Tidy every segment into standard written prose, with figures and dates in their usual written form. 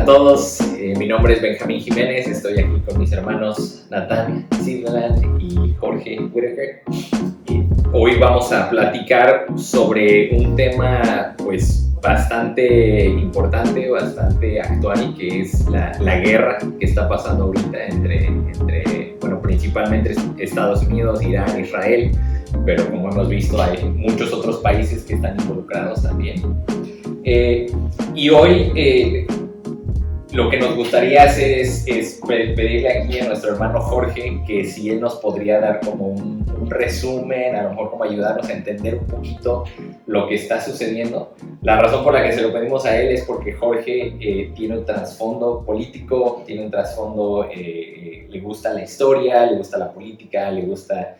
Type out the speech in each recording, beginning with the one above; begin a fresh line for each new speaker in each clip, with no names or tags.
a todos, mi nombre es Benjamín Jiménez, estoy aquí con mis hermanos Nathan Sidland y Jorge Whitaker. Hoy vamos a platicar sobre un tema pues bastante importante, bastante actual, que es la guerra que está pasando ahorita entre principalmente Estados Unidos, Irán, Israel, pero como hemos visto hay muchos otros países que están involucrados también. Y hoy lo que nos gustaría hacer es pedirle aquí a nuestro hermano Jorge que si él nos podría dar como un resumen, a lo mejor como ayudarnos a entender un poquito lo que está sucediendo. La razón por la que se lo pedimos a él es porque Jorge tiene un trasfondo político, tiene un trasfondo, le gusta la historia, le gusta la política, le gusta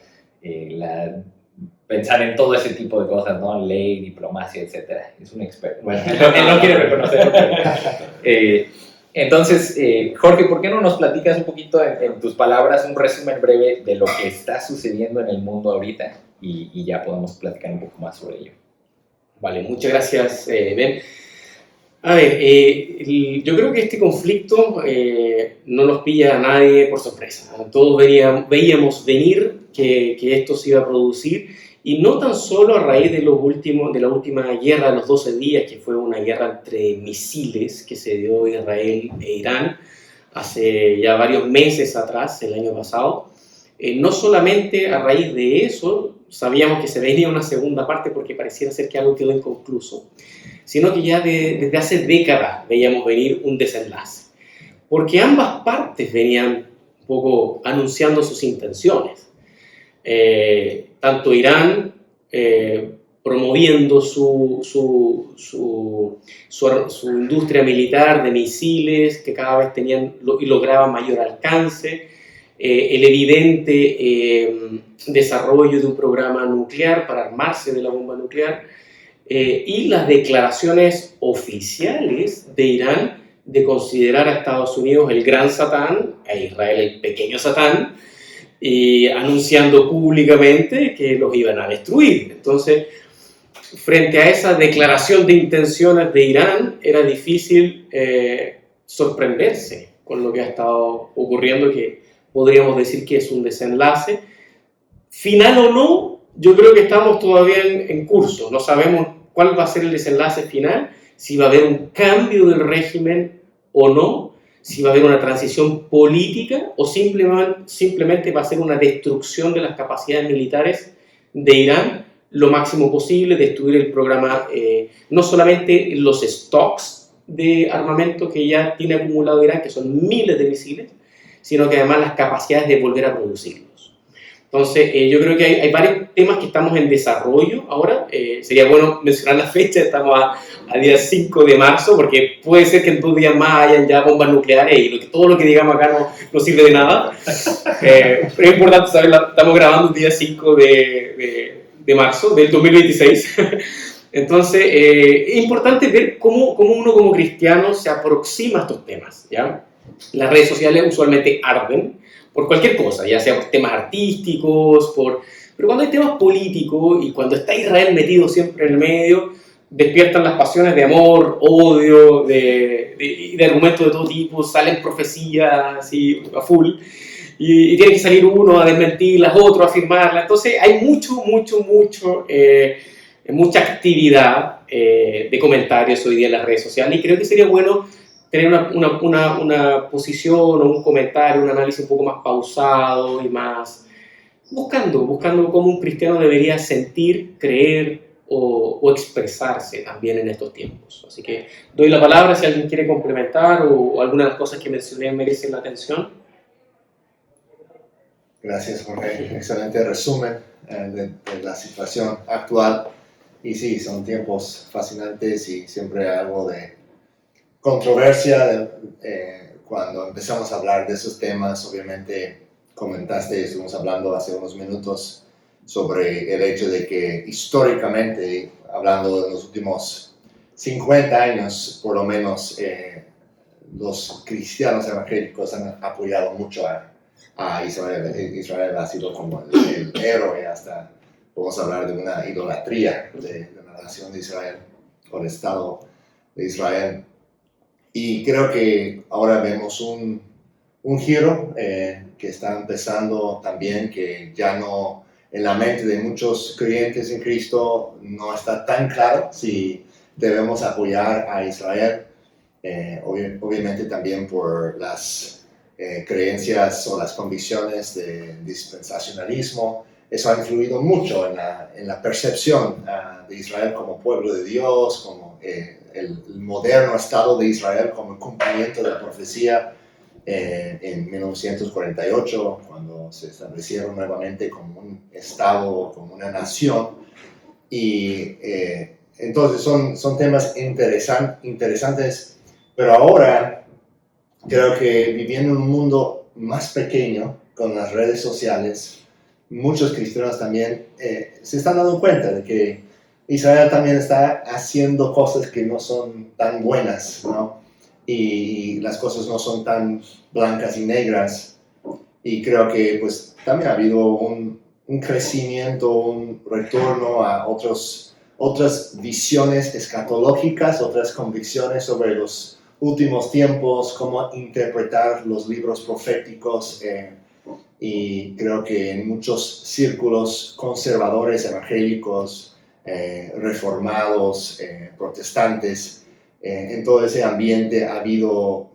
pensar en todo ese tipo de cosas, ¿no? Ley, diplomacia, etcétera. Es un experto. Bueno, él no quiere reconocerlo, pero, entonces, Jorge, ¿por qué no nos platicas un poquito en tus palabras, un resumen breve de lo que está sucediendo en el mundo ahorita y ya podemos platicar un poco más sobre ello?
Vale, muchas gracias, Ben. A ver, yo creo que este conflicto no nos pilla a nadie por sorpresa. Todos veíamos venir que esto se iba a producir, y no tan solo a raíz de la última guerra de los 12 días, que fue una guerra entre misiles que se dio Israel e Irán hace ya varios meses atrás, el año pasado. No solamente a raíz de eso, sabíamos que se venía una segunda parte porque pareciera ser que algo quedó inconcluso, sino que ya desde hace décadas veíamos venir un desenlace, porque ambas partes venían un poco anunciando sus intenciones. Tanto Irán promoviendo su industria militar de misiles que cada vez tenían y lograban mayor alcance, el evidente desarrollo de un programa nuclear para armarse de la bomba nuclear, y las declaraciones oficiales de Irán de considerar a Estados Unidos el gran Satán, a Israel el pequeño Satán, y anunciando públicamente que los iban a destruir. Entonces, frente a esa declaración de intenciones de Irán, era difícil sorprenderse con lo que ha estado ocurriendo, que podríamos decir que es un desenlace. Final o no, yo creo que estamos todavía en curso. No sabemos cuál va a ser el desenlace final, si va a haber un cambio del régimen o no, si va a haber una transición política o simplemente va a ser una destrucción de las capacidades militares de Irán lo máximo posible, destruir el programa, no solamente los stocks de armamento que ya tiene acumulado Irán, que son miles de misiles, sino que además las capacidades de volver a producirlos. Entonces, yo creo que hay varios temas que estamos en desarrollo ahora. Sería bueno mencionar la fecha, estamos a día 5 de marzo, porque puede ser que en 2 días más hayan ya bombas nucleares y todo lo que digamos acá no sirve de nada. Pero es importante saberlo, estamos grabando el día 5 de marzo del 2026. Entonces, es importante ver cómo uno como cristiano se aproxima a estos temas, ¿ya? Las redes sociales usualmente arden por cualquier cosa, ya sea por temas artísticos, pero cuando hay temas políticos y cuando está Israel metido siempre en el medio, despiertan las pasiones de amor, odio, de argumentos de todo tipo, salen profecías así a full, y tiene que salir uno a desmentirlas, otro a afirmarlas. Entonces hay mucha actividad de comentarios hoy día en las redes sociales, y creo que sería bueno tener una posición o un comentario, un análisis un poco más pausado y más buscando cómo un cristiano debería sentir, creer o expresarse también en estos tiempos. Así que doy la palabra si alguien quiere complementar o alguna de las cosas que mencioné merecen la atención.
Gracias, Jorge. Excelente resumen de la situación actual. Y sí, son tiempos fascinantes y siempre algo de controversia cuando empezamos a hablar de esos temas. Obviamente estuvimos hablando hace unos minutos sobre el hecho de que históricamente, hablando de los últimos 50 años por lo menos, los cristianos evangélicos han apoyado mucho a Israel. Israel ha sido como el héroe, hasta podemos hablar de una idolatría de la nación de Israel o el Estado de Israel. Y creo que ahora vemos un giro que está empezando también, que ya no, en la mente de muchos creyentes en Cristo, no está tan claro si debemos apoyar a Israel, obviamente también por las creencias o las convicciones de dispensacionalismo. Eso ha influido mucho en la percepción de Israel como pueblo de Dios, como el moderno Estado de Israel como el cumplimiento de la profecía en 1948, cuando se establecieron nuevamente como un Estado, como una nación. Y entonces son temas interesantes, pero ahora creo que viviendo en un mundo más pequeño, con las redes sociales, muchos cristianos también se están dando cuenta de que Israel también está haciendo cosas que no son tan buenas, ¿no? Y las cosas no son tan blancas y negras. Y creo que pues también ha habido un crecimiento, un retorno a otras visiones escatológicas, otras convicciones sobre los últimos tiempos, cómo interpretar los libros proféticos. Y creo que en muchos círculos conservadores, evangélicos, reformados, protestantes, en todo ese ambiente ha habido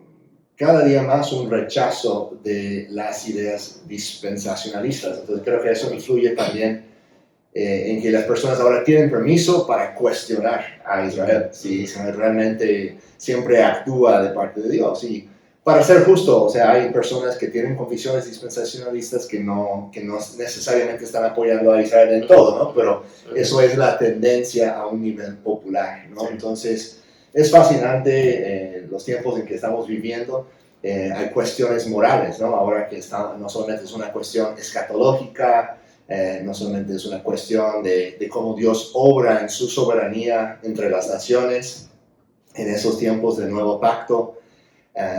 cada día más un rechazo de las ideas dispensacionalistas. Entonces creo que eso influye también en que las personas ahora tienen permiso para cuestionar a Israel, si Israel realmente siempre actúa de parte de Dios. Y para ser justo, o sea, hay personas que tienen convicciones dispensacionalistas que no necesariamente están apoyando a Israel en todo, ¿no? Pero eso es la tendencia a un nivel popular, ¿no? Entonces, es fascinante los tiempos en que estamos viviendo. Hay cuestiones morales, ¿no? Ahora que no solamente es una cuestión escatológica, no solamente es una cuestión de cómo Dios obra en su soberanía entre las naciones en esos tiempos del nuevo pacto,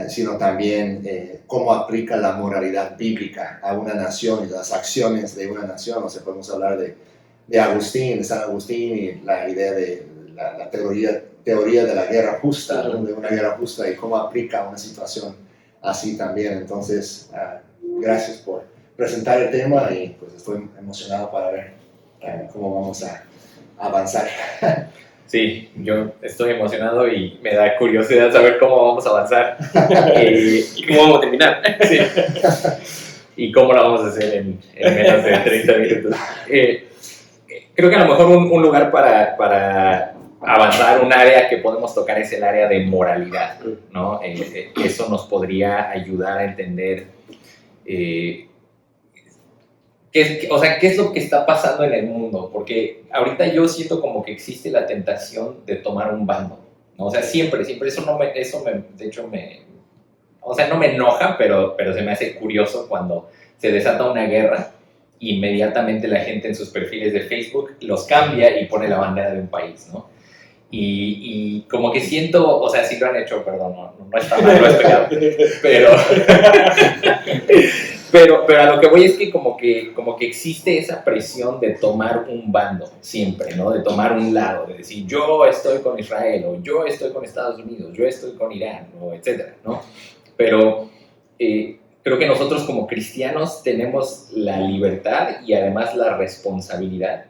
sino también cómo aplica la moralidad bíblica a una nación y las acciones de una nación. O sea, podemos hablar de Agustín, de San Agustín, y la idea de la teoría de la guerra justa, ¿no? De una guerra justa, y cómo aplica a una situación así también. Entonces, gracias por presentar el tema, y pues estoy emocionado para ver cómo vamos a avanzar.
Sí, yo estoy emocionado y me da curiosidad saber cómo vamos a avanzar
y cómo vamos a terminar.
Sí. Y cómo lo vamos a hacer en menos de 30 minutos. Creo que a lo mejor un lugar para avanzar, un área que podemos tocar es el área de moralidad, ¿no? Eso nos podría ayudar a entender qué es lo que está pasando en el mundo, porque ahorita yo siento como que existe la tentación de tomar un bando, ¿no? O sea, siempre, de hecho o sea, no me enoja, pero se me hace curioso cuando se desata una guerra, inmediatamente la gente en sus perfiles de Facebook los cambia y pone la bandera de un país, ¿no? Y como que siento, o sea, sí lo han hecho, perdón, no está mal, no es pecado, pero a lo que voy es que como que existe esa presión de tomar un bando siempre, ¿no? De tomar un lado, de decir yo estoy con Israel, o yo estoy con Estados Unidos, yo estoy con Irán, o etcétera, ¿no? Pero creo que nosotros como cristianos tenemos la libertad y además la responsabilidad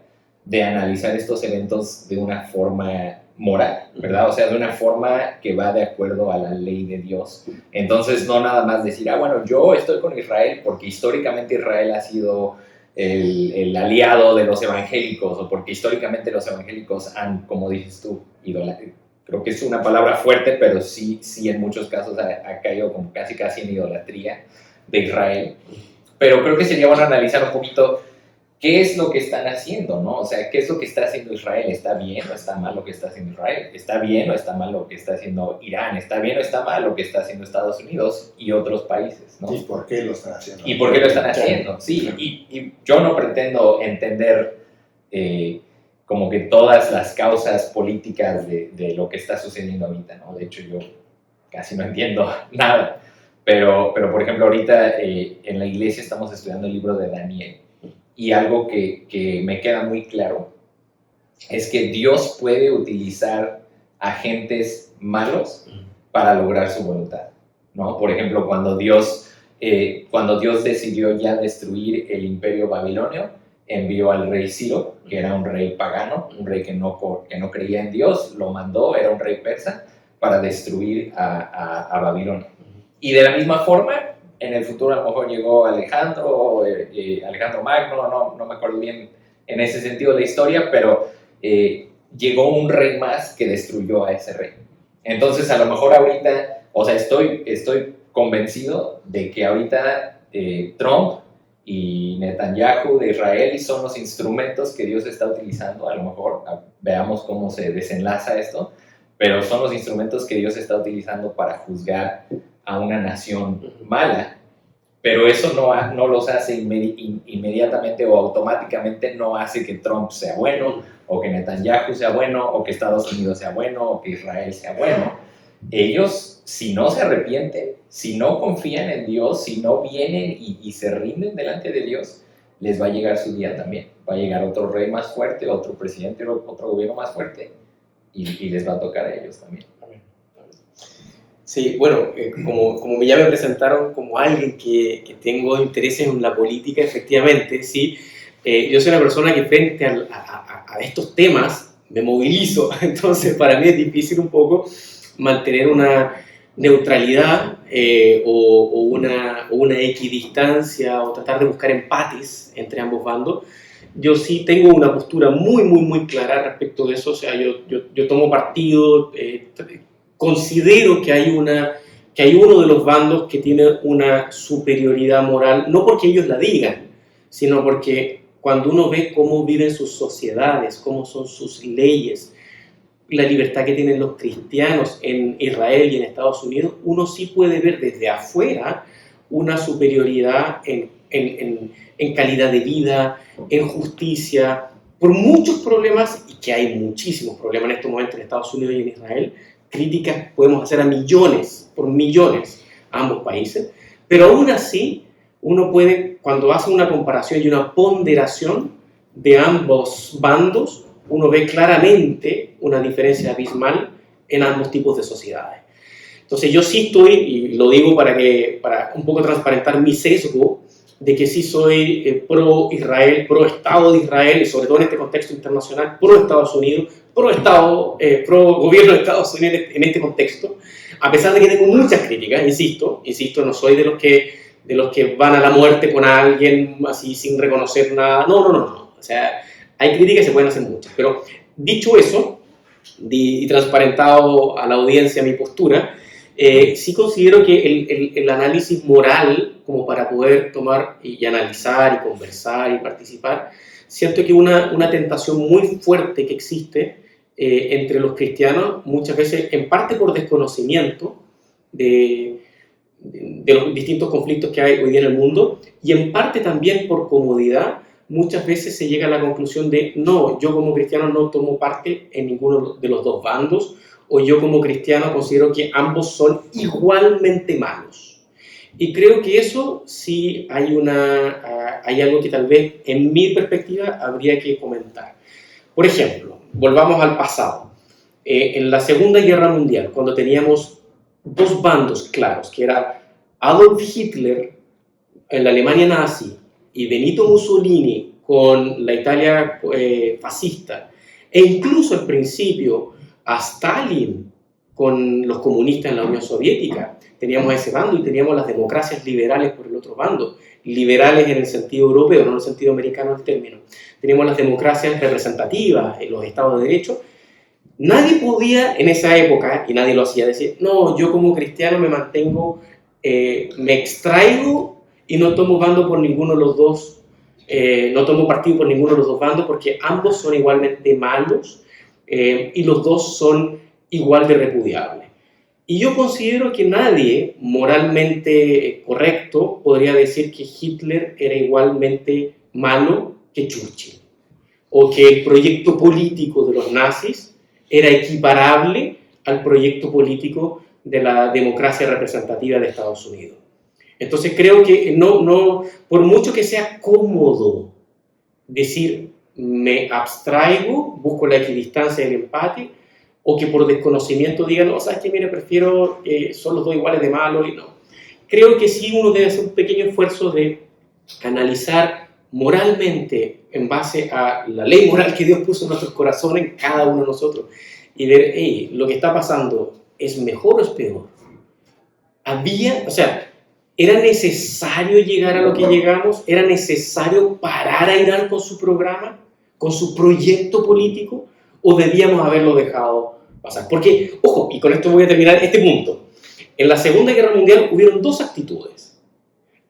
de analizar estos eventos de una forma moral, ¿verdad? O sea, de una forma que va de acuerdo a la ley de Dios. Entonces, no nada más decir, bueno, yo estoy con Israel porque históricamente Israel ha sido el aliado de los evangélicos, o porque históricamente los evangélicos han, como dices tú, creo que es una palabra fuerte, pero sí en muchos casos ha caído como casi en idolatría de Israel. Pero creo que sería bueno analizar un poquito qué es lo que están haciendo, ¿no? O sea, ¿qué es lo que está haciendo Israel? ¿Está bien o está mal lo que está haciendo Israel? ¿Está bien o está mal lo que está haciendo Irán? ¿Está bien o está mal lo que está haciendo Estados Unidos y otros países, ¿no?
¿Y por qué lo están haciendo?
¿Y por qué lo están haciendo? Sí, y yo no pretendo entender como que todas las causas políticas de lo que está sucediendo ahorita, ¿no? De hecho, yo casi no entiendo nada. Pero por ejemplo, ahorita en la iglesia estamos estudiando el libro de Daniel. Y algo que me queda muy claro es que Dios puede utilizar agentes malos para lograr su voluntad, ¿no? Por ejemplo, cuando Dios decidió ya destruir el imperio babilonio, envió al rey Ciro, que era un rey pagano, un rey que no creía en Dios, lo mandó, era un rey persa, para destruir a Babilonia. Y de la misma forma, en el futuro a lo mejor llegó Alejandro Magno, no me acuerdo bien en ese sentido de la historia, pero llegó un rey más que destruyó a ese rey. Entonces a lo mejor ahorita, o sea, estoy convencido de que ahorita Trump y Netanyahu de Israel son los instrumentos que Dios está utilizando. A lo mejor veamos cómo se desenlaza esto, pero son los instrumentos que Dios está utilizando para juzgar a una nación mala, pero eso no los hace inmediatamente o automáticamente, no hace que Trump sea bueno, o que Netanyahu sea bueno, o que Estados Unidos sea bueno, o que Israel sea bueno. Ellos, si no se arrepienten, si no confían en Dios, si no vienen y se rinden delante de Dios, les va a llegar su día también. Va a llegar otro rey más fuerte, otro presidente, otro gobierno más fuerte, y les va a tocar a ellos también.
Sí, bueno, como ya me presentaron como alguien que tengo intereses en la política, efectivamente, sí, yo soy una persona que frente a estos temas me movilizo, entonces para mí es difícil un poco mantener una neutralidad o una equidistancia o tratar de buscar empates entre ambos bandos. Yo sí tengo una postura muy clara respecto de eso, o sea, yo tomo partido, considero que hay uno de los bandos que tiene una superioridad moral, no porque ellos la digan, sino porque cuando uno ve cómo viven sus sociedades, cómo son sus leyes, la libertad que tienen los cristianos en Israel y en Estados Unidos, uno sí puede ver desde afuera una superioridad en calidad de vida, en justicia, por muchos problemas, y que hay muchísimos problemas en estos momentos en Estados Unidos y en Israel. Críticas podemos hacer por millones a ambos países, pero aún así uno puede, cuando hace una comparación y una ponderación de ambos bandos, uno ve claramente una diferencia abismal en ambos tipos de sociedades. Entonces yo sí estoy, y lo digo para un poco transparentar mi sesgo, de que sí soy pro-Israel, pro-Estado de Israel, y sobre todo en este contexto internacional, pro-Estados Unidos, pro-gobierno de Estados Unidos en este contexto, a pesar de que tengo muchas críticas, insisto, no soy de los que van a la muerte con alguien así sin reconocer nada, no, o sea, hay críticas y se pueden hacer muchas, pero dicho eso, y transparentado a la audiencia mi postura, sí considero que el análisis moral, como para poder tomar y analizar y conversar y participar, siento que una tentación muy fuerte que existe entre los cristianos, muchas veces en parte por desconocimiento de los distintos conflictos que hay hoy día en el mundo, y en parte también por comodidad, muchas veces se llega a la conclusión de no, yo como cristiano no tomo parte en ninguno de los dos bandos, o yo como cristiano considero que ambos son igualmente malos. Y creo que eso sí hay algo que tal vez en mi perspectiva habría que comentar. Por ejemplo, volvamos al pasado. En la Segunda Guerra Mundial, cuando teníamos dos bandos claros, que era Adolf Hitler en la Alemania nazi y Benito Mussolini con la Italia fascista, e incluso al principio a Stalin con los comunistas en la Unión Soviética, teníamos ese bando, y teníamos las democracias liberales por el otro bando, liberales en el sentido europeo, no en el sentido americano del término. Teníamos las democracias representativas, los estados de derecho. Nadie podía en esa época, y nadie lo hacía, decir, no, yo como cristiano me mantengo, me extraigo y no tomo bando por ninguno de los dos, no tomo partido por ninguno de los dos bandos, porque ambos son igualmente malos y los dos son igual de repudiables. Y yo considero que nadie moralmente correcto podría decir que Hitler era igualmente malo que Churchill, o que el proyecto político de los nazis era equiparable al proyecto político de la democracia representativa de Estados Unidos. Entonces creo que no, por mucho que sea cómodo decir me abstraigo, busco la equidistancia y el empate, o que por desconocimiento digan, no, sabes que mire, prefiero que son los dos iguales de malo y no. Creo que sí uno debe hacer un pequeño esfuerzo de analizar moralmente en base a la ley moral que Dios puso en nuestros corazones, en cada uno de nosotros, y ver, hey, lo que está pasando es mejor o es peor. ¿Era necesario llegar a lo que llegamos? ¿Era necesario parar a Irán con su programa, con su proyecto político? ¿O debíamos haberlo dejado pasar? Porque, ojo, y con esto voy a terminar este punto. En la Segunda Guerra Mundial hubieron dos actitudes.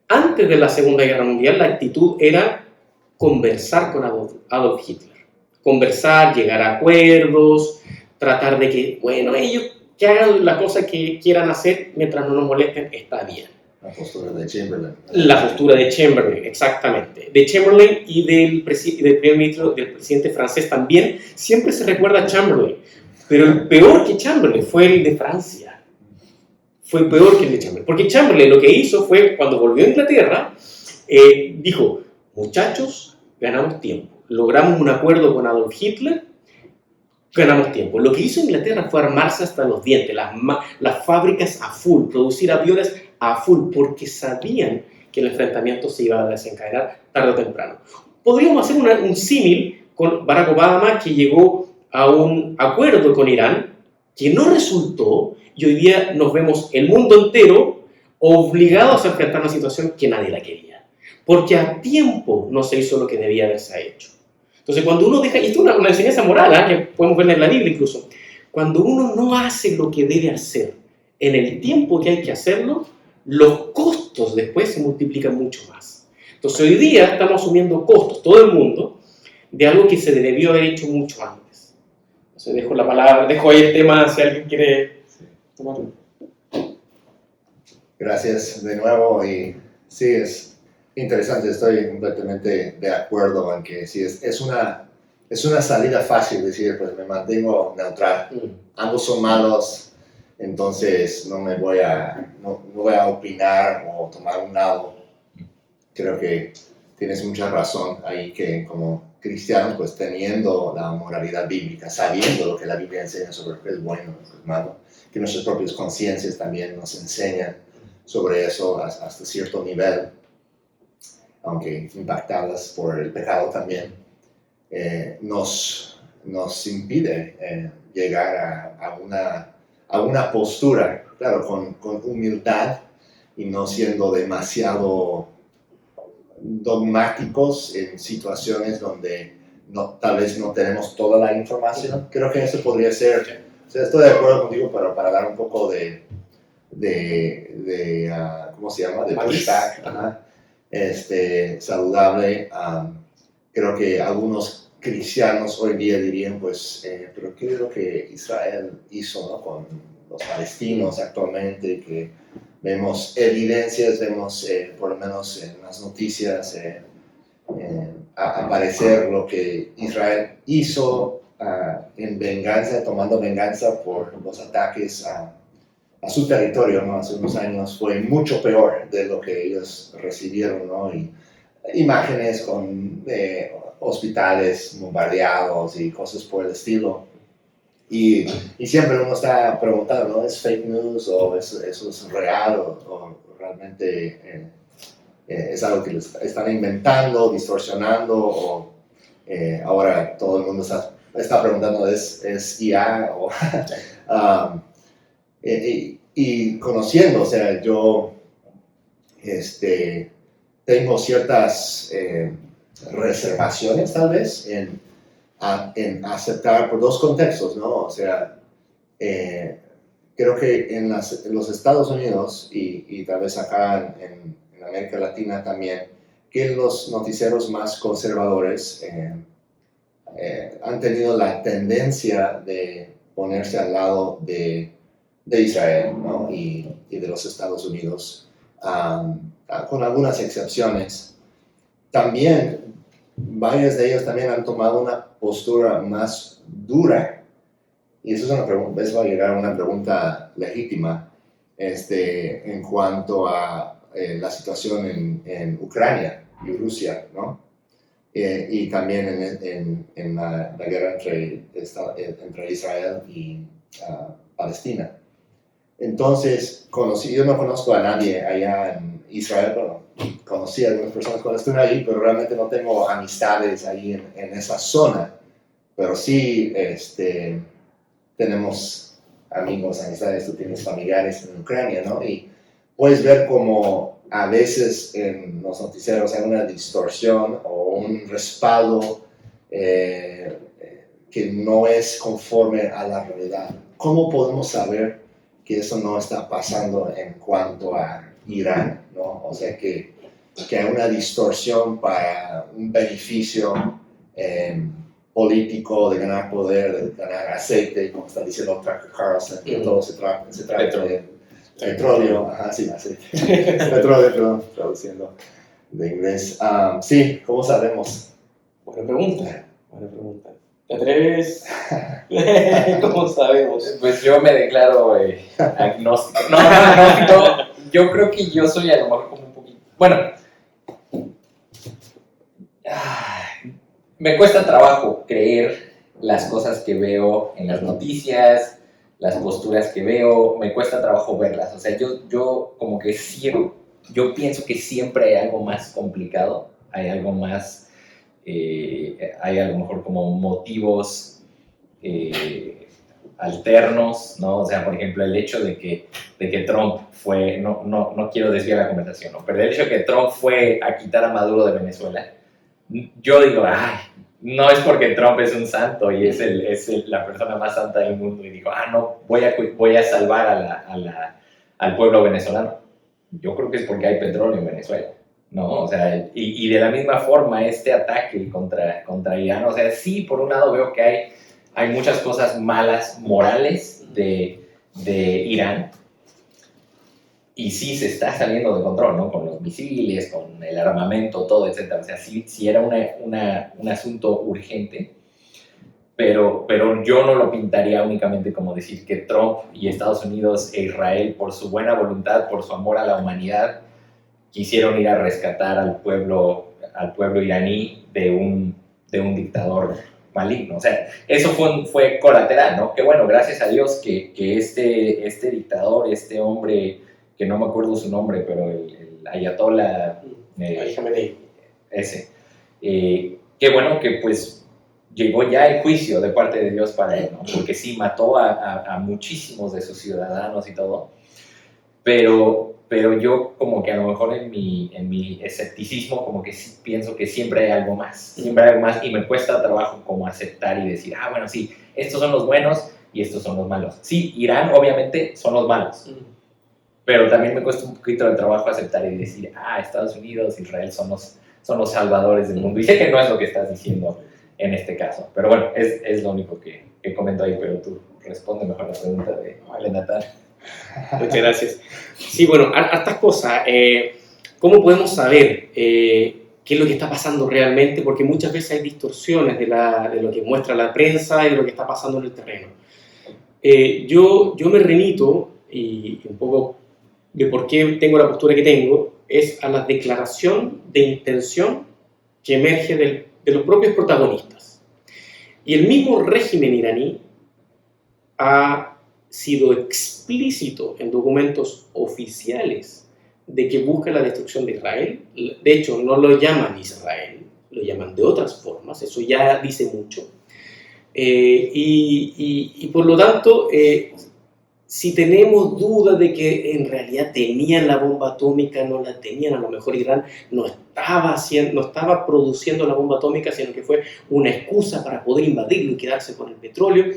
Antes de la Segunda Guerra Mundial, la actitud era conversar con Adolf Hitler. Conversar, llegar a acuerdos, tratar de que, bueno, ellos que hagan la cosa que quieran hacer mientras no nos molesten, está bien.
La postura de Chamberlain.
La postura de Chamberlain, exactamente. De Chamberlain y del primer ministro, del presidente francés también. Siempre se recuerda a Chamberlain. Pero el peor que Chamberlain fue el de Francia. Fue peor que el de Chamberlain. Porque Chamberlain lo que hizo fue, cuando volvió a Inglaterra, dijo, muchachos, ganamos tiempo. Logramos un acuerdo con Adolf Hitler, ganamos tiempo. Lo que hizo Inglaterra fue armarse hasta los dientes, las fábricas a full, producir aviones a full, porque sabían que el enfrentamiento se iba a desencadenar tarde o temprano. Podríamos hacer un símil con Barack Obama, que llegó a un acuerdo con Irán, que no resultó, y hoy día nos vemos el mundo entero obligados a enfrentar una situación que nadie la quería, porque a tiempo no se hizo lo que debía haberse hecho. Entonces, cuando uno deja, y esto es una enseñanza moral, que podemos ver en la Biblia incluso, cuando uno no hace lo que debe hacer en el tiempo que hay que hacerlo, los costos después se multiplican mucho más. Entonces, hoy día estamos asumiendo costos, todo el mundo, de algo que se debió haber hecho mucho antes. Entonces, dejo ahí el tema si alguien quiere tomarlo.
Gracias de nuevo, y sí, es interesante, estoy completamente de acuerdo en que sí, es una salida fácil decir, pues me mantengo neutral, ambos son malos, entonces no voy a opinar o tomar un lado. Creo que tienes mucha razón ahí, que como cristianos, pues teniendo la moralidad bíblica, sabiendo lo que la Biblia enseña sobre lo que es bueno, lo que es malo, que nuestras propias conciencias también nos enseñan sobre eso hasta cierto nivel, aunque impactadas por el pecado también, nos impide llegar a una postura, claro, con humildad y no siendo demasiado dogmáticos en situaciones donde tal vez no tenemos toda la información. Creo que eso podría ser, o sea, estoy de acuerdo contigo, pero para dar un poco de ¿cómo se llama? De pushback, saludable. Creo que algunos cristianos hoy día dirían, pues, pero ¿qué es lo que Israel hizo, ¿no? Con los palestinos actualmente? Que vemos evidencias, por lo menos en las noticias, aparecer lo que Israel hizo en venganza, tomando venganza por los ataques a su territorio, ¿no? Hace unos años fue mucho peor de lo que ellos recibieron, ¿no? Y imágenes con hospitales bombardeados y cosas por el estilo. Y siempre uno está preguntando, ¿no? ¿Es fake news o eso es real o realmente es algo que les están inventando, distorsionando? O ahora todo el mundo está preguntando, ¿es IA? O, y conociendo, o sea, yo tengo ciertas reservaciones tal vez en aceptar por dos contextos, ¿no? O sea, creo que en los Estados Unidos y tal vez acá en América Latina también, que los noticieros más conservadores han tenido la tendencia de ponerse al lado de Israel, ¿no? y de los Estados Unidos, con algunas excepciones. También varios de ellos también han tomado una postura más dura, y eso es una pregunta, va a llegar a una pregunta legítima en cuanto a la situación en Ucrania y Rusia, ¿no? Y también en la guerra entre Israel y Palestina. Entonces, yo no conozco a nadie allá en Israel, pero conocí a algunas personas cuando estuve ahí, pero realmente no tengo amistades ahí en esa zona. Pero sí tenemos amigos, amistades, tú tienes familiares en Ucrania, ¿no? Y puedes ver como a veces en los noticieros hay una distorsión o un respaldo que no es conforme a la realidad. ¿Cómo podemos saber que eso no está pasando en cuanto a Irán, ¿no? O sea, que hay una distorsión para un beneficio político de ganar poder, de ganar aceite, como está diciendo Tucker Carlson, que todo se trata de petróleo, aceite. Petróleo, perdón, traduciendo de inglés. Sí, ¿cómo sabemos?
Buena pregunta. ¿Te atreves? ¿Cómo sabemos?
Pues yo me declaro agnóstico. No, agnóstico. Yo creo que yo soy a lo mejor como un poquito... Bueno, me cuesta trabajo creer las cosas que veo en las noticias, las posturas que veo, me cuesta trabajo verlas. O sea, yo como que yo pienso que siempre hay algo más complicado, hay algo más... hay a lo mejor como motivos alternos, ¿no? O sea, por ejemplo, el hecho de que Trump fue, no quiero desviar la conversación, ¿no? Pero el hecho de que Trump fue a quitar a Maduro de Venezuela, yo digo, no es porque Trump es un santo y es la persona más santa del mundo y dijo, no, voy a salvar al pueblo venezolano. Yo creo que es porque hay petróleo en Venezuela. ¿No? O sea, y de la misma forma este ataque contra Irán, o sea, sí, por un lado veo que hay muchas cosas malas morales de Irán, y sí se está saliendo de control, ¿no? Con los misiles, con el armamento, todo, etc. O sea, sí era un asunto urgente, pero yo no lo pintaría únicamente como decir que Trump y Estados Unidos e Israel, por su buena voluntad, por su amor a la humanidad, quisieron ir a rescatar al pueblo iraní de un dictador maligno. O sea, eso fue colateral, ¿no? Que bueno, gracias a Dios que este dictador, este hombre, que no me acuerdo su nombre, pero el ayatollah... ese. Qué bueno que pues llegó ya el juicio de parte de Dios para él, ¿no? Porque sí, mató a muchísimos de sus ciudadanos y todo. Pero yo como que a lo mejor en mi escepticismo como que sí pienso que siempre hay algo más, y me cuesta trabajo como aceptar y decir, bueno, sí, estos son los buenos y estos son los malos. Sí, Irán obviamente son los malos, pero también me cuesta un poquito de trabajo aceptar y decir, Estados Unidos, Israel son los salvadores del mundo. Y sé que no es lo que estás diciendo en este caso, pero bueno, es lo único que comento ahí, pero tú responde mejor la pregunta de Natán.
Muchas gracias. Sí, bueno, hartas cosas. ¿Cómo podemos saber qué es lo que está pasando realmente? Porque muchas veces hay distorsiones de lo que muestra la prensa y de lo que está pasando en el terreno. Yo me remito, y un poco de por qué tengo la postura que tengo, es a la declaración de intención que emerge de los propios protagonistas. Y el mismo régimen iraní ha sido explícito en documentos oficiales de que busca la destrucción de Israel. De hecho, no lo llaman Israel, lo llaman de otras formas, eso ya dice mucho. Y por lo tanto, si tenemos dudas de que en realidad tenían la bomba atómica, no la tenían, a lo mejor Irán no estaba produciendo la bomba atómica, sino que fue una excusa para poder invadirlo y quedarse con el petróleo.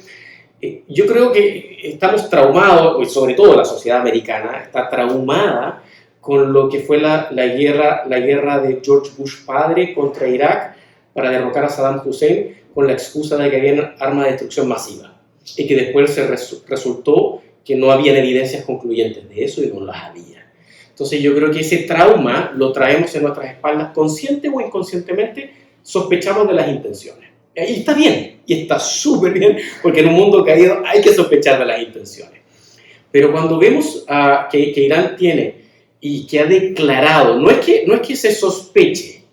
Yo creo que estamos traumados, sobre todo la sociedad americana, está traumada con lo que fue la guerra de George Bush padre contra Irak para derrocar a Saddam Hussein con la excusa de que había armas de destrucción masiva y que después se resultó que no habían evidencias concluyentes de eso y no las había. Entonces yo creo que ese trauma lo traemos en nuestras espaldas, consciente o inconscientemente, sospechamos de las intenciones. Y está bien, y está súper bien, porque en un mundo caído hay que sospechar de las intenciones. Pero cuando vemos que Irán tiene y que ha declarado, no es que se sospeche,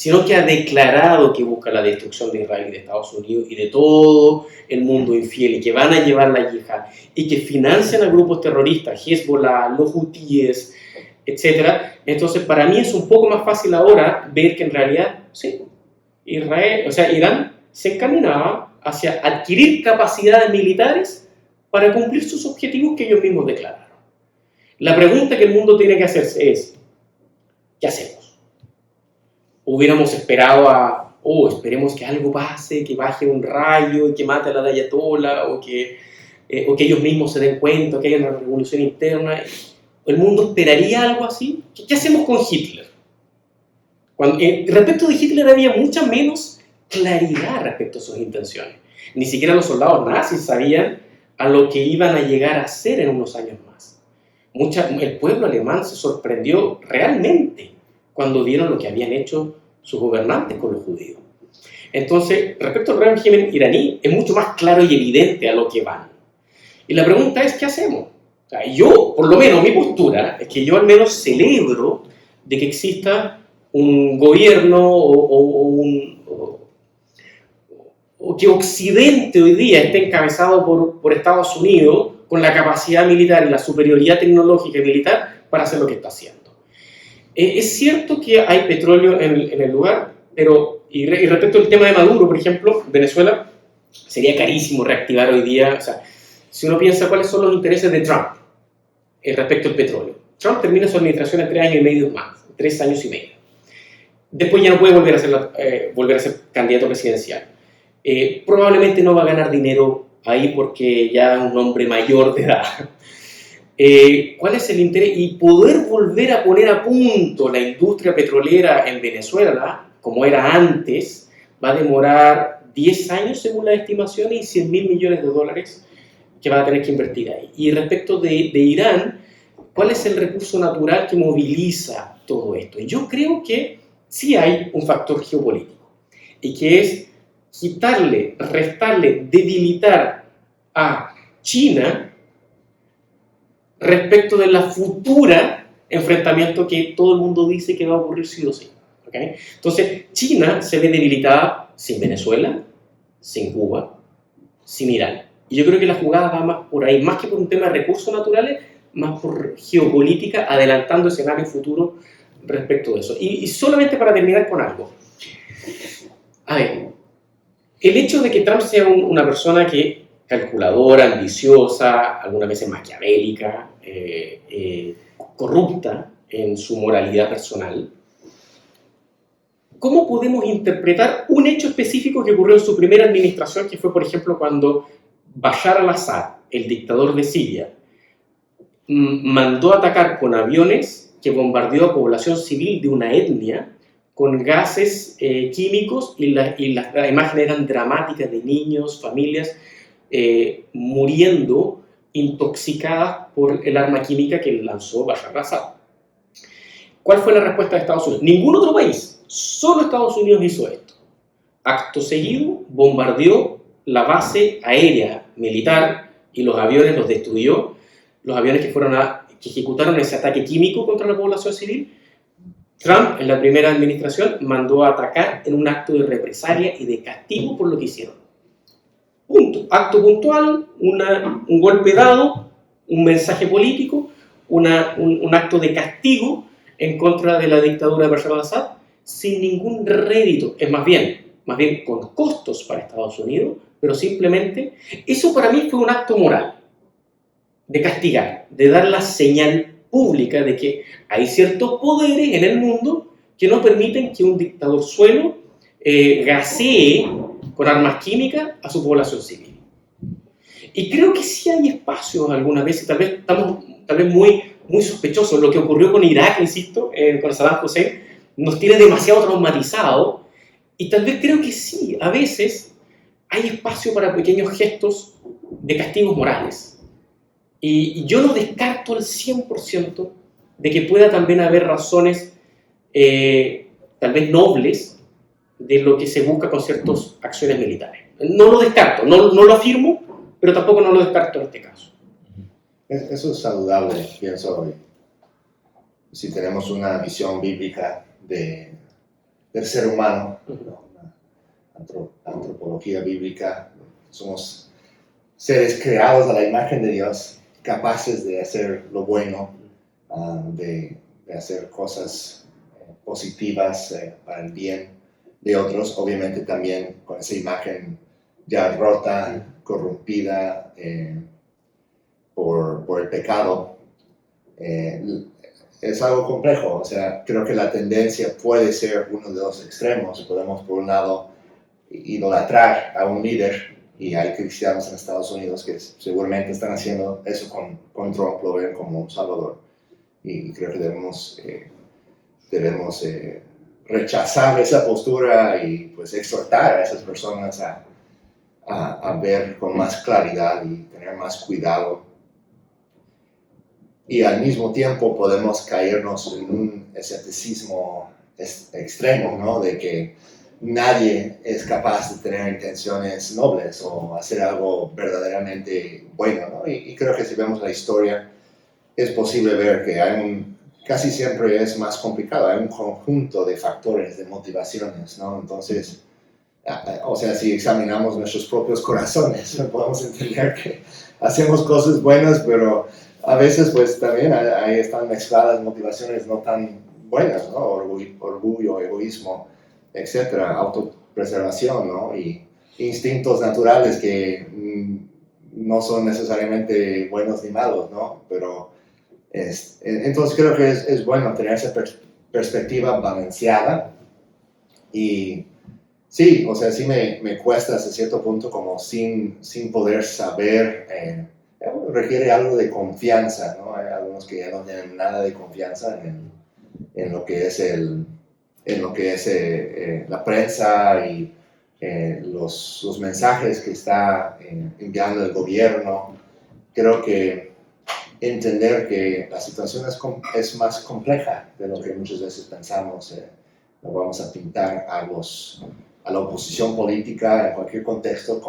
sino que ha declarado que busca la destrucción de Israel y de Estados Unidos y de todo el mundo infiel, y que van a llevar la yihad, y que financian a grupos terroristas, Hezbollah, los hutíes, etc. Entonces, para mí es un poco más fácil ahora ver que en realidad, sí, Irán se encaminaba hacia adquirir capacidades militares para cumplir sus objetivos que ellos mismos declararon. La pregunta que el mundo tiene que hacerse es, ¿qué hacemos? Hubiéramos esperado esperemos que algo pase, que baje un rayo y que mate a la Ayatollah, o que ellos mismos se den cuenta, que haya una revolución interna. ¿El mundo esperaría algo así? ¿Qué hacemos con Hitler? Respecto de Hitler había mucha menos claridad respecto a sus intenciones. Ni siquiera los soldados nazis sabían a lo que iban a llegar a hacer en unos años más. El pueblo alemán se sorprendió realmente cuando vieron lo que habían hecho sus gobernantes con los judíos. Entonces, respecto al régimen iraní, es mucho más claro y evidente a lo que van. Y la pregunta es, ¿qué hacemos? O sea, yo, por lo menos, mi postura es que yo al menos celebro de que exista un gobierno o que Occidente hoy día esté encabezado por Estados Unidos con la capacidad militar y la superioridad tecnológica y militar para hacer lo que está haciendo. Es cierto que hay petróleo en el lugar, pero, y respecto al tema de Maduro, por ejemplo, Venezuela, sería carísimo reactivar hoy día. O sea, si uno piensa cuáles son los intereses de Trump respecto al petróleo. Trump termina su administración en 3 años y medio más, 3 años y medio. Después ya no puede volver a ser candidato presidencial. Probablemente no va a ganar dinero ahí porque ya es un hombre mayor de edad. ¿Cuál es el interés? Y poder volver a poner a punto la industria petrolera en Venezuela, como era antes, va a demorar 10 años según las estimaciones y $100.000 millones que va a tener que invertir ahí. Y respecto de Irán, ¿cuál es el recurso natural que moviliza todo esto? Y yo creo que sí hay un factor geopolítico, y que es quitarle, restarle, debilitar a China respecto de la futura enfrentamiento que todo el mundo dice que va a ocurrir sí o sí. ¿Okay? Entonces, China se ve debilitada sin Venezuela, sin Cuba, sin Irán. Y yo creo que la jugada va más por ahí, más que por un tema de recursos naturales, más por geopolítica, adelantando escenarios futuros respecto de eso. Y solamente para terminar con algo. A ver, el hecho de que Trump sea una persona que calculadora, ambiciosa, algunas veces maquiavélica, corrupta en su moralidad personal, ¿cómo podemos interpretar un hecho específico que ocurrió en su primera administración, que fue, por ejemplo, cuando Bashar al-Assad, el dictador de Siria, mandó atacar con aviones que bombardeó a población civil de una etnia con gases químicos, y las imágenes eran dramáticas de niños, familias muriendo intoxicadas por el arma química que lanzó Bashar al-Assad? ¿Cuál fue la respuesta de Estados Unidos? Ningún otro país, solo Estados Unidos hizo esto. Acto seguido, bombardeó la base aérea militar y los aviones los destruyó. Los aviones que ejecutaron ese ataque químico contra la población civil, Trump, en la primera administración, mandó a atacar en un acto de represalia y de castigo por lo que hicieron. Punto. Acto puntual, un golpe dado, un mensaje político, un acto de castigo en contra de la dictadura de Bashar al-Assad, sin ningún rédito. Es más bien con costos para Estados Unidos, pero simplemente, eso para mí fue un acto moral, de castigar, de dar la señal pública de que hay ciertos poderes en el mundo que no permiten que un dictador suelo gasee con armas químicas a su población civil. Y creo que sí hay espacios algunas veces, tal vez estamos muy sospechosos. Lo que ocurrió con Irak, insisto, con Saddam Hussein, nos tiene demasiado traumatizados, y tal vez creo que sí, a veces hay espacio para pequeños gestos de castigos morales. Y yo no descarto al 100% de que pueda también haber razones tal vez nobles de lo que se busca con ciertas acciones militares. No lo descarto, no lo afirmo, pero tampoco no lo descarto en este caso.
Eso es saludable, pienso, si tenemos una visión bíblica de del ser humano, ¿no? Una antropología bíblica. Somos seres creados a la imagen de Dios, capaces de hacer lo bueno, de hacer cosas positivas para el bien de otros, obviamente también con esa imagen ya rota, corrompida por el pecado. Es algo complejo, o sea, creo que la tendencia puede ser uno de los extremos. Podemos, por un lado, idolatrar a un líder, y hay cristianos en Estados Unidos que seguramente están haciendo eso con Trump, lo ven como un salvador, y creo que debemos rechazar esa postura y pues exhortar a esas personas a ver con más claridad y tener más cuidado. Y al mismo tiempo podemos caernos en un escepticismo extremo, ¿no? De que nadie es capaz de tener intenciones nobles o hacer algo verdaderamente bueno, ¿no? Y creo que si vemos la historia, es posible ver que casi siempre es más complicado, hay un conjunto de factores, de motivaciones, ¿no? Entonces, o sea, si examinamos nuestros propios corazones, podemos entender que hacemos cosas buenas, pero a veces pues también ahí están mezcladas motivaciones no tan buenas, ¿no? Orgullo, egoísmo, etcétera, autopreservación, ¿no? Y instintos naturales que no son necesariamente buenos ni malos, ¿no? Pero entonces creo que es bueno tener esa perspectiva balanceada. Y sí, o sea, sí me cuesta hasta cierto punto como sin poder saber, requiere algo de confianza, ¿no? Hay algunos que ya no tienen nada de confianza en lo que es la prensa y los mensajes que está enviando el gobierno. Creo que entender que la situación es más compleja de lo que muchas veces pensamos. No vamos a pintar a la oposición política en cualquier contexto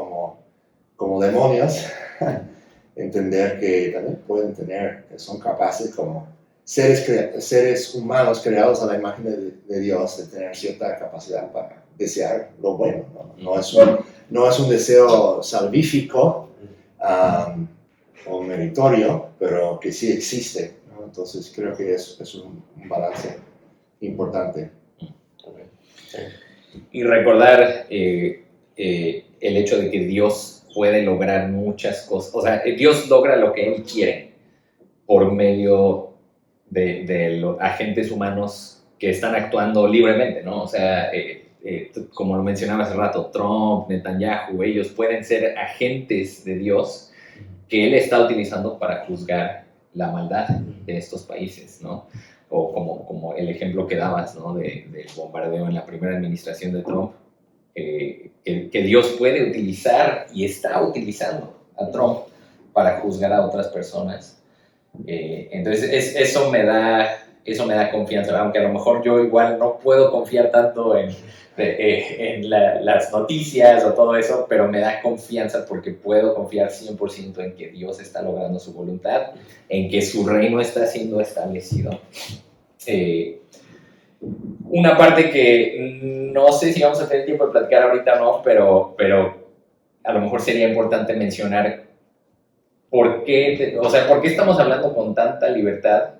como demonios. Entender que también son capaces como seres humanos creados a la imagen de Dios, de tener cierta capacidad para desear lo bueno, ¿no? No es un deseo salvífico o meritorio, pero que sí existe, ¿no? Entonces creo que es un balance importante.
Y recordar el hecho de que Dios puede lograr muchas cosas. O sea, Dios logra lo que Él quiere por medio de los agentes humanos que están actuando libremente, ¿no? O sea, como lo mencionaba hace rato, Trump, Netanyahu, ellos pueden ser agentes de Dios que Él está utilizando para juzgar la maldad de estos países, ¿no? O como el ejemplo que dabas, ¿no? Del bombardeo en la primera administración de Trump, que Dios puede utilizar y está utilizando a Trump para juzgar a otras personas. Entonces eso me da confianza, aunque a lo mejor yo igual no puedo confiar tanto en las noticias o todo eso, pero me da confianza porque puedo confiar 100% en que Dios está logrando su voluntad, en que su reino está siendo establecido. Una parte que no sé si vamos a tener tiempo de platicar ahorita o no, pero a lo mejor sería importante mencionar por qué estamos hablando con tanta libertad,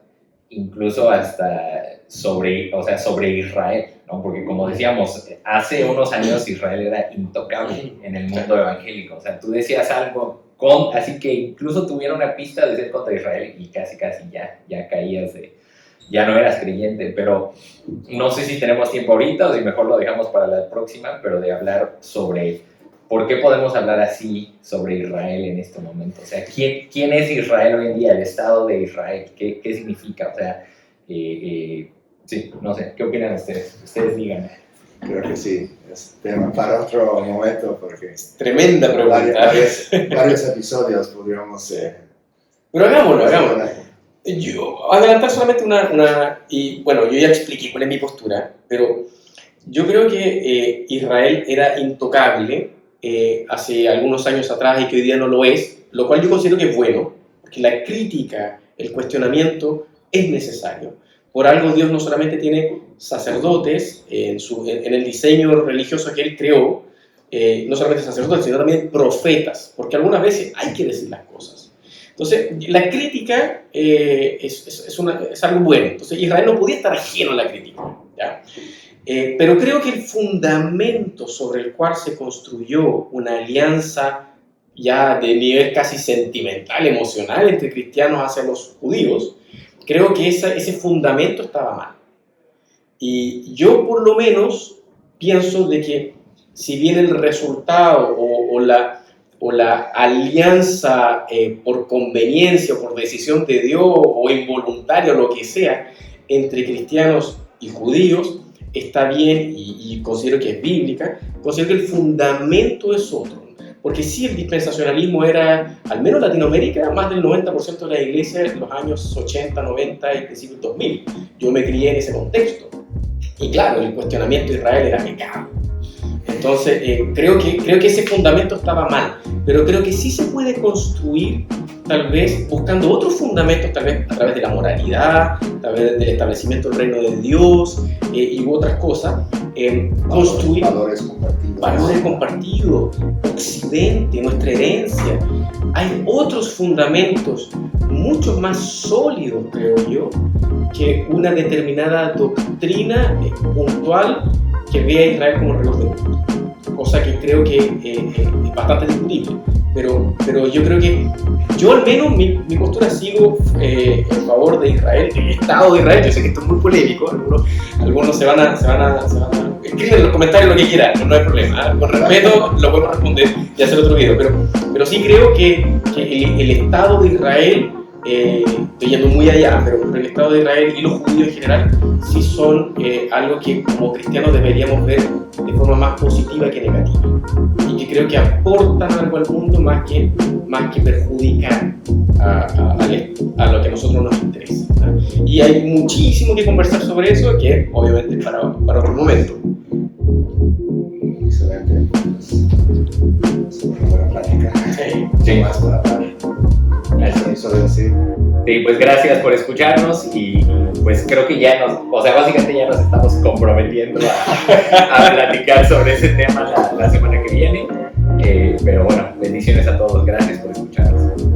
incluso hasta sobre Israel, ¿no? Porque como decíamos, hace unos años Israel era intocable en el mundo evangélico. O sea, tú decías algo así que incluso tuviera una pista de ser contra Israel y casi ya caías ya no eras creyente. Pero no sé si tenemos tiempo ahorita o si mejor lo dejamos para la próxima, pero de hablar sobre por qué podemos hablar así sobre Israel en este momento. O sea, ¿quién es Israel hoy en día? El Estado de Israel, ¿qué significa? O sea, sí, no sé, ¿qué opinan ustedes? Ustedes díganme.
Creo que sí, es tema para otro momento porque
tremenda pregunta.
Varios episodios podríamos...
Pero hagámoslo. Yo adelantar solamente y bueno, yo ya expliqué cuál es mi postura, pero yo creo que Israel era intocable hace algunos años atrás y que hoy día no lo es, lo cual yo considero que es bueno, porque la crítica, el cuestionamiento es necesario, Por algo Dios no solamente tiene sacerdotes en el diseño religioso que Él creó, no solamente sacerdotes, sino también profetas, porque algunas veces hay que decir las cosas. Entonces, la crítica es algo bueno. Entonces, Israel no podía estar ajeno a la crítica, ¿ya? Pero creo que el fundamento sobre el cual se construyó una alianza ya de nivel casi sentimental, emocional, entre cristianos hacia los judíos, creo que ese fundamento estaba mal. Y yo por lo menos pienso de que si bien el resultado o la alianza por conveniencia o por decisión de Dios o involuntaria o lo que sea entre cristianos y judíos está bien y considero que es bíblica, considero que el fundamento es otro. Porque sí, el dispensacionalismo era, al menos en Latinoamérica, más del 90% de la iglesia en los años 80, 90 y principios 2000. Yo me crié en ese contexto. Y claro, el cuestionamiento de Israel era pecado. Entonces, creo que ese fundamento estaba mal, pero creo que sí se puede construir, tal vez buscando otros fundamentos, tal vez a través de la moralidad, a través del establecimiento del reino de Dios y otras cosas, construir valores compartidos, Occidente, nuestra herencia. Hay otros fundamentos mucho más sólidos, creo yo, que una determinada doctrina puntual que ve a Israel como reloj de mundo, cosa que creo que es bastante discutible, pero yo creo que yo al menos mi postura sigo en favor de Israel, del Estado de Israel. Yo sé que esto es muy polémico, algunos se van a escriben en los comentarios lo que quieran, no hay problema, con respeto lo podemos responder y hacer otro video, pero sí creo que el Estado de Israel, estoy yendo muy allá, pero el Estado de Israel y los judíos en general sí son algo que como cristianos deberíamos ver de forma más positiva que negativa, y que creo que aportan algo al mundo más que perjudicar a lo que a nosotros nos interesa, ¿no? Y hay muchísimo que conversar sobre eso, que obviamente para otro momento.
Excelente, es una buena plática.
Sí.
Más para hablar. Eso de decir.
Sí, pues gracias por escucharnos y pues creo que básicamente ya nos estamos comprometiendo a platicar sobre ese tema la semana que viene, pero bueno, bendiciones a todos, gracias por escucharnos.